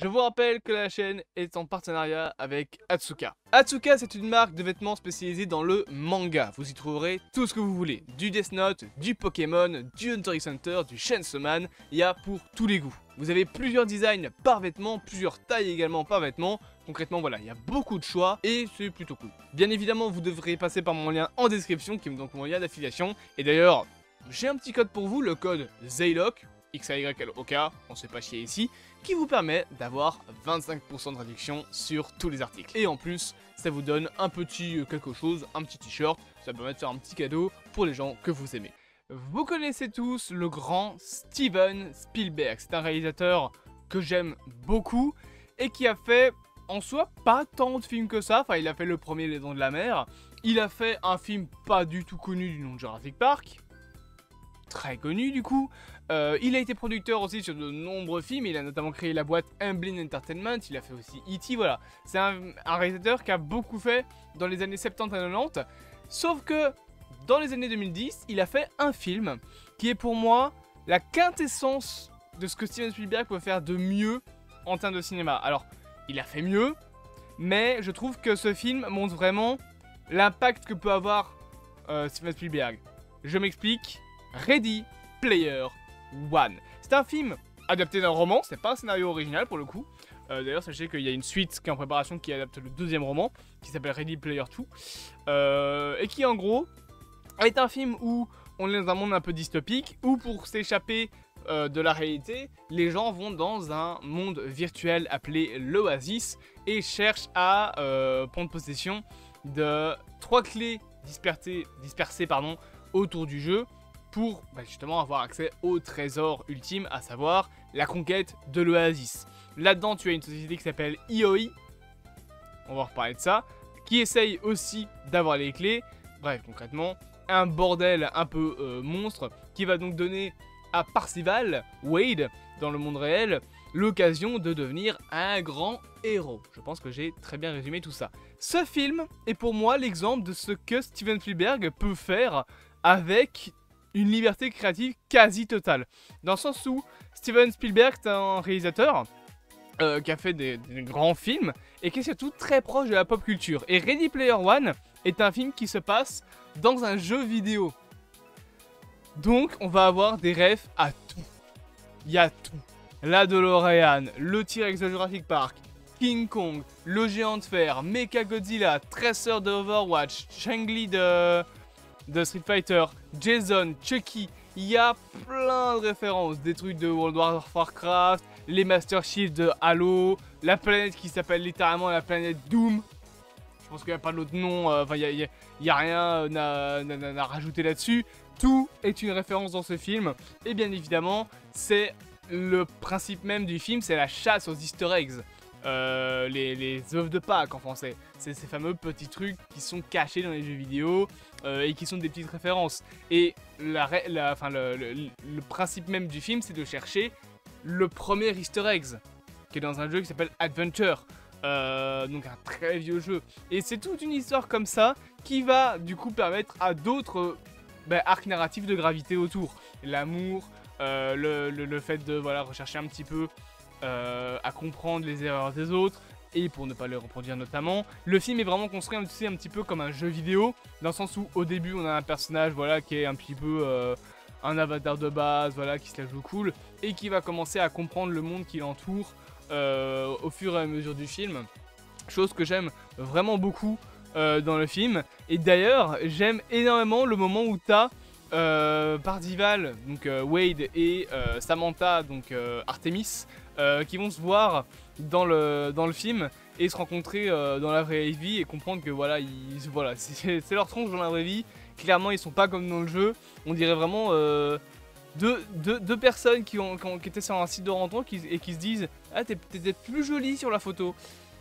Je vous rappelle que la chaîne est en partenariat avec Atsuka. Atsuka, c'est une marque de vêtements spécialisée dans le manga. Vous y trouverez tout ce que vous voulez. Du Death Note, du Pokémon, du Hunter x Hunter, du Chainsaw Man. Il y a pour tous les goûts. Vous avez plusieurs designs par vêtement, plusieurs tailles également par vêtement. Concrètement, voilà, il y a beaucoup de choix et c'est plutôt cool. Bien évidemment, vous devrez passer par mon lien en description, qui est donc mon lien d'affiliation. Et d'ailleurs, j'ai un petit code pour vous, le code ZAYLOK, XAYLOK, on se fait pas chier ici, qui vous permet d'avoir 25% de réduction sur tous les articles. Et en plus, ça vous donne un petit quelque chose, un petit t-shirt, ça permet de faire un petit cadeau pour les gens que vous aimez. Vous connaissez tous le grand Steven Spielberg, c'est un réalisateur que j'aime beaucoup et qui a fait en soi pas tant de films que ça. Enfin, il a fait le premier Les Dents de la Mer, il a fait un film pas du tout connu du nom de Jurassic Park, très connu du coup. Il a été producteur aussi sur de nombreux films, il a notamment créé la boîte Amblin Entertainment, il a fait aussi E.T. voilà. C'est un réalisateur qui a beaucoup fait dans les années 70 et 90, sauf que dans les années 2010, il a fait un film qui est pour moi la quintessence de ce que Steven Spielberg peut faire de mieux en termes de cinéma. Alors, il a fait mieux, mais je trouve que ce film montre vraiment l'impact que peut avoir Steven Spielberg. Je m'explique, Ready Player One. C'est un film adapté d'un roman, c'est pas un scénario original pour le coup. D'ailleurs, sachez qu'il y a une suite qui est en préparation qui adapte le deuxième roman, qui s'appelle Ready Player 2, et qui en gros est un film où on est dans un monde un peu dystopique, où pour s'échapper de la réalité, les gens vont dans un monde virtuel appelé l'Oasis et cherchent à prendre possession de 3 clés dispersées autour du jeu pour justement avoir accès au trésor ultime, à savoir la conquête de l'Oasis. Là-dedans, tu as une société qui s'appelle IOI, on va reparler de ça, qui essaye aussi d'avoir les clés. Bref, concrètement, un bordel un peu monstre qui va donc donner à Parcival Wade, dans le monde réel, l'occasion de devenir un grand héros. Je pense que j'ai très bien résumé tout ça. Ce film est pour moi l'exemple de ce que Steven Spielberg peut faire avec une liberté créative quasi totale. Dans le sens où Steven Spielberg est un réalisateur qui a fait des grands films et qui est surtout très proche de la pop culture. Et Ready Player One est un film qui se passe dans un jeu vidéo. Donc on va avoir des refs à tout. Il y a tout. La DeLorean, le T-Rex de Jurassic Park, King Kong, le géant de fer, Mechagodzilla, Tracer de Overwatch, Chun-Li de Street Fighter, Jason, Chucky. Il y a plein de références, des trucs de World of Warcraft, les Master Chief de Halo, la planète qui s'appelle littéralement la planète Doom. Je pense qu'il n'y a pas d'autre nom, enfin il n'y a rien à rajouter là-dessus. Tout est une référence dans ce film, et bien évidemment, c'est le principe même du film, c'est la chasse aux easter eggs. Les œufs de Pâques en français. C'est ces fameux petits trucs qui sont cachés dans les jeux vidéo et qui sont des petites références. Et le principe même du film, c'est de chercher le premier easter eggs, qui est dans un jeu qui s'appelle Adventure. Donc un très vieux jeu. Et c'est toute une histoire comme ça qui va du coup permettre à d'autres arcs narratifs de gravité autour. L'amour, le fait de rechercher un petit peu à comprendre les erreurs des autres et pour ne pas les reproduire notamment. Le film est vraiment construit un petit peu comme un jeu vidéo, dans le sens où au début on a un personnage qui est un petit peu un avatar de base, qui se la joue cool et qui va commencer à comprendre le monde qui l'entoure au fur et à mesure du film. Chose que j'aime vraiment beaucoup dans le film. Et d'ailleurs j'aime énormément le moment où t'as Parzival, donc Wade et Samantha, donc Artemis, qui vont se voir dans le film et se rencontrer dans la vraie vie et comprendre que c'est leur tronche dans la vraie vie. Clairement ils sont pas comme dans le jeu, on dirait vraiment deux personnes qui étaient sur un site de rencontre et qui se disent « Ah, t'es peut-être plus jolie sur la photo ».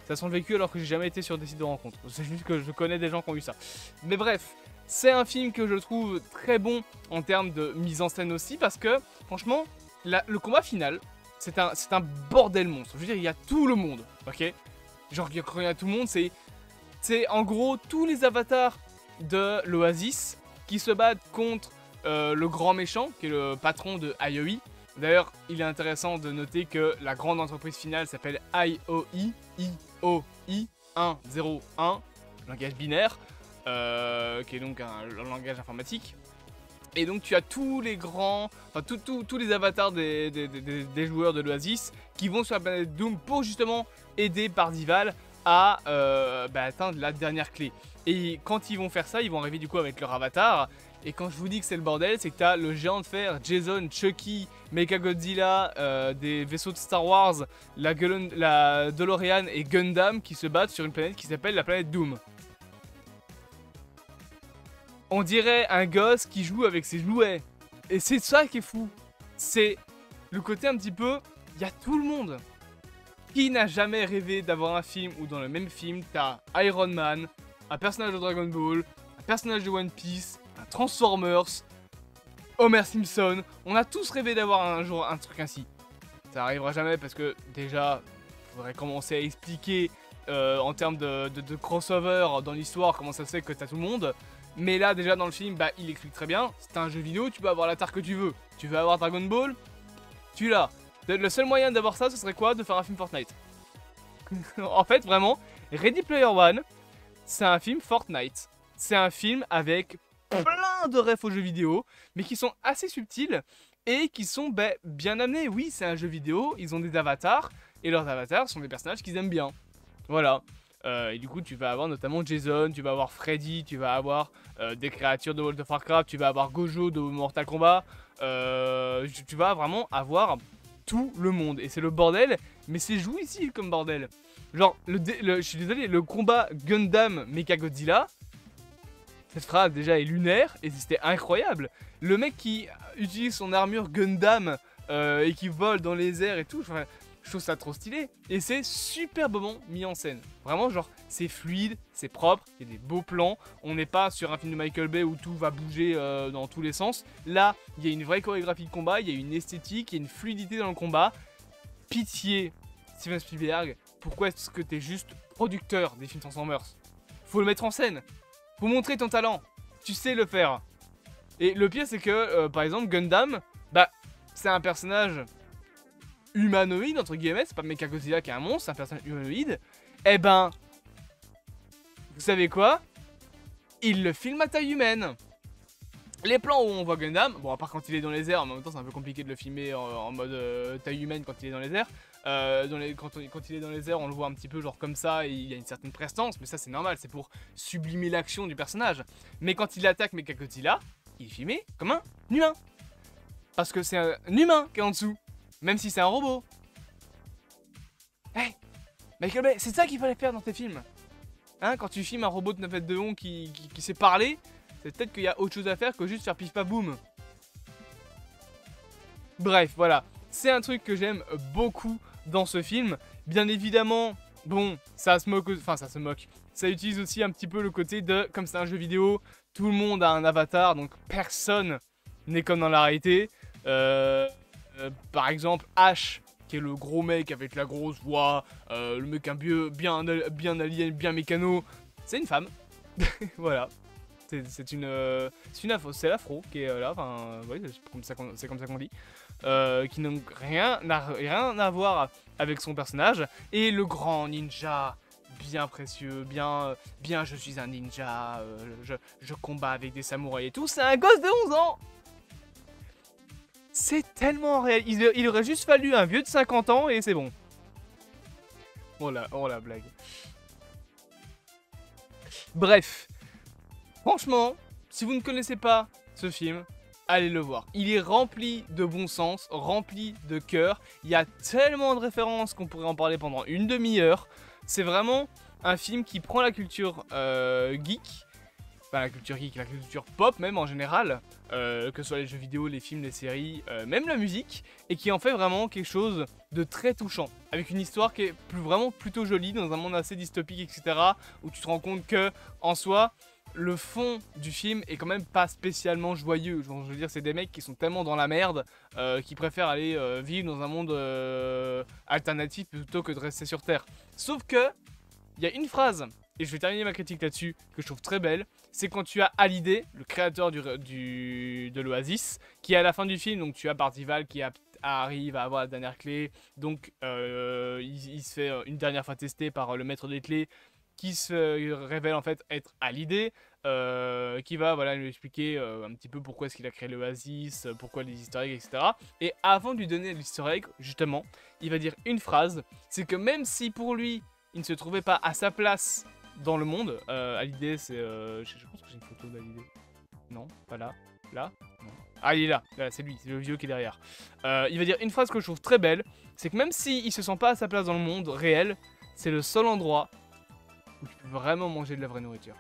Ça sent le vécu alors que j'ai jamais été sur des sites de rencontres. C'est juste que je connais des gens qui ont eu ça. Mais bref, c'est un film que je trouve très bon en termes de mise en scène aussi parce que franchement, le combat final, c'est un bordel monstre. Je veux dire, il y a tout le monde, ok? Genre, quand il y a tout le monde, c'est en gros tous les avatars de l'Oasis qui se battent contre le grand méchant, qui est le patron de IOI. D'ailleurs, il est intéressant de noter que la grande entreprise finale s'appelle IOI, IOI 101, langage binaire, qui est donc un langage informatique. Et donc tu as tous les grands, enfin tous les avatars des joueurs de l'Oasis qui vont sur la planète Doom pour justement aider Parzival à atteindre la dernière clé. Et quand ils vont faire ça, ils vont arriver du coup avec leur avatar. Et quand je vous dis que c'est le bordel, c'est que tu as le géant de fer, Jason, Chucky, Mechagodzilla, des vaisseaux de Star Wars, la DeLorean et Gundam qui se battent sur une planète qui s'appelle la planète Doom. On dirait un gosse qui joue avec ses jouets. Et c'est ça qui est fou. C'est le côté un petit peu... Il y a tout le monde. Qui n'a jamais rêvé d'avoir un film où dans le même film, t'as Iron Man, un personnage de Dragon Ball, un personnage de One Piece, un Transformers, Homer Simpson. On a tous rêvé d'avoir un jour un truc ainsi. Ça arrivera jamais parce que déjà, il faudrait commencer à expliquer en termes de crossover dans l'histoire comment ça se fait que t'as tout le monde. Mais là, déjà dans le film, il explique très bien. C'est un jeu vidéo, tu peux avoir l'avatar que tu veux. Tu veux avoir Dragon Ball, tu l'as. Le seul moyen d'avoir ça, ce serait quoi? De faire un film Fortnite. En fait, vraiment, Ready Player One, c'est un film Fortnite. C'est un film avec plein de refs aux jeux vidéo, mais qui sont assez subtils et qui sont bien amenés. Oui, c'est un jeu vidéo, ils ont des avatars, et leurs avatars sont des personnages qu'ils aiment bien. Voilà. Et du coup, tu vas avoir notamment Jason, tu vas avoir Freddy, tu vas avoir des créatures de World of Warcraft, tu vas avoir Gojo de Mortal Kombat. Tu vas vraiment avoir tout le monde. Et c'est le bordel, mais c'est jouissif comme bordel. Genre, je suis désolé, le combat Gundam Mechagodzilla, cette phrase déjà est lunaire et c'était incroyable. Le mec qui utilise son armure Gundam et qui vole dans les airs et tout, enfin, je trouve ça trop stylé. Et c'est superbement mis en scène. Vraiment, genre, c'est fluide, c'est propre, il y a des beaux plans. On n'est pas sur un film de Michael Bay où tout va bouger dans tous les sens. Là, il y a une vraie chorégraphie de combat, il y a une esthétique, il y a une fluidité dans le combat. Pitié, Steven Spielberg, pourquoi est-ce que t'es juste producteur des films Transformers? Faut le mettre en scène. Faut montrer ton talent. Tu sais le faire. Et le pire, c'est que, par exemple, Gundam, c'est un personnage humanoïde, entre guillemets, c'est pas Mechagodzilla qui est un monstre, c'est un personnage humanoïde. Eh ben, vous savez quoi? Il le filme à taille humaine. Les plans où on voit Gundam, bon à part quand il est dans les airs, en même temps c'est un peu compliqué de le filmer en mode taille humaine quand il est dans les airs. Quand il est dans les airs, on le voit un petit peu genre comme ça, et il y a une certaine prestance, mais ça c'est normal, c'est pour sublimer l'action du personnage. Mais quand il attaque Mechagodzilla, il est filmé comme un humain. Parce que c'est un humain qui est en dessous. Même si c'est un robot. Hey, Michael Bay, c'est ça qu'il fallait faire dans tes films. Hein, quand tu filmes un robot de 9 mètres de long qui sait parler, c'est peut-être qu'il y a autre chose à faire que juste faire pif paf boum. Bref, voilà. C'est un truc que j'aime beaucoup dans ce film. Bien évidemment, bon, ça se moque, enfin ça se moque. Ça utilise aussi un petit peu le côté de, comme c'est un jeu vidéo, tout le monde a un avatar, donc personne n'est comme dans la réalité. Par exemple, Ash, qui est le gros mec avec la grosse voix, le mec bien alien, bien mécano, c'est une femme. Voilà. C'est l'afro qui est là, enfin, oui, c'est comme ça qu'on dit. Qui n'a rien à voir avec son personnage. Et le grand ninja, bien précieux, bien je suis un ninja, je combats avec des samouraïs et tout, c'est un gosse de 11 ans. C'est tellement réel. Il aurait juste fallu un vieux de 50 ans et c'est bon. Oh la blague. Bref. Franchement, si vous ne connaissez pas ce film, allez le voir. Il est rempli de bon sens, rempli de cœur. Il y a tellement de références qu'on pourrait en parler pendant une demi-heure. C'est vraiment un film qui prend la culture geek. Enfin, la culture geek, la culture pop même en général, que ce soit les jeux vidéo, les films, les séries, même la musique, et qui en fait vraiment quelque chose de très touchant, avec une histoire qui est vraiment plutôt jolie, dans un monde assez dystopique, etc., où tu te rends compte que, en soi, le fond du film est quand même pas spécialement joyeux. Genre, je veux dire, c'est des mecs qui sont tellement dans la merde, qui préfèrent aller vivre dans un monde alternatif plutôt que de rester sur Terre. Sauf que, il y a une phrase, et je vais terminer ma critique là-dessus, que je trouve très belle, c'est quand tu as Hallyday, le créateur de l'Oasis, qui est à la fin du film, donc tu as Parzival qui est arrive à avoir la dernière clé. Donc il se fait une dernière fois tester par le maître des clés qui se révèle en fait être Hallyday. Qui va voilà, lui expliquer un petit peu pourquoi est-ce qu'il a créé l'Oasis, pourquoi les easter eggs, etc. Et avant de lui donner l'easter egg, justement, il va dire une phrase, c'est que même si pour lui, il ne se trouvait pas à sa place dans le monde, Hallyday c'est... je pense que j'ai une photo d'Hallyday. Non, pas là. Là? Non. Ah, il est là, là c'est lui, c'est le vieux qui est derrière. Il va dire une phrase que je trouve très belle, c'est que même s'il se sent pas à sa place dans le monde réel, c'est le seul endroit où tu peux vraiment manger de la vraie nourriture.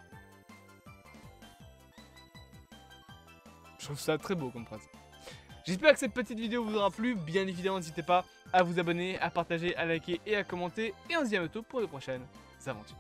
Je trouve ça très beau comme phrase. J'espère que cette petite vidéo vous aura plu. Bien évidemment, n'hésitez pas à vous abonner, à partager, à liker et à commenter. Et on se dit à bientôt pour de prochaines aventures.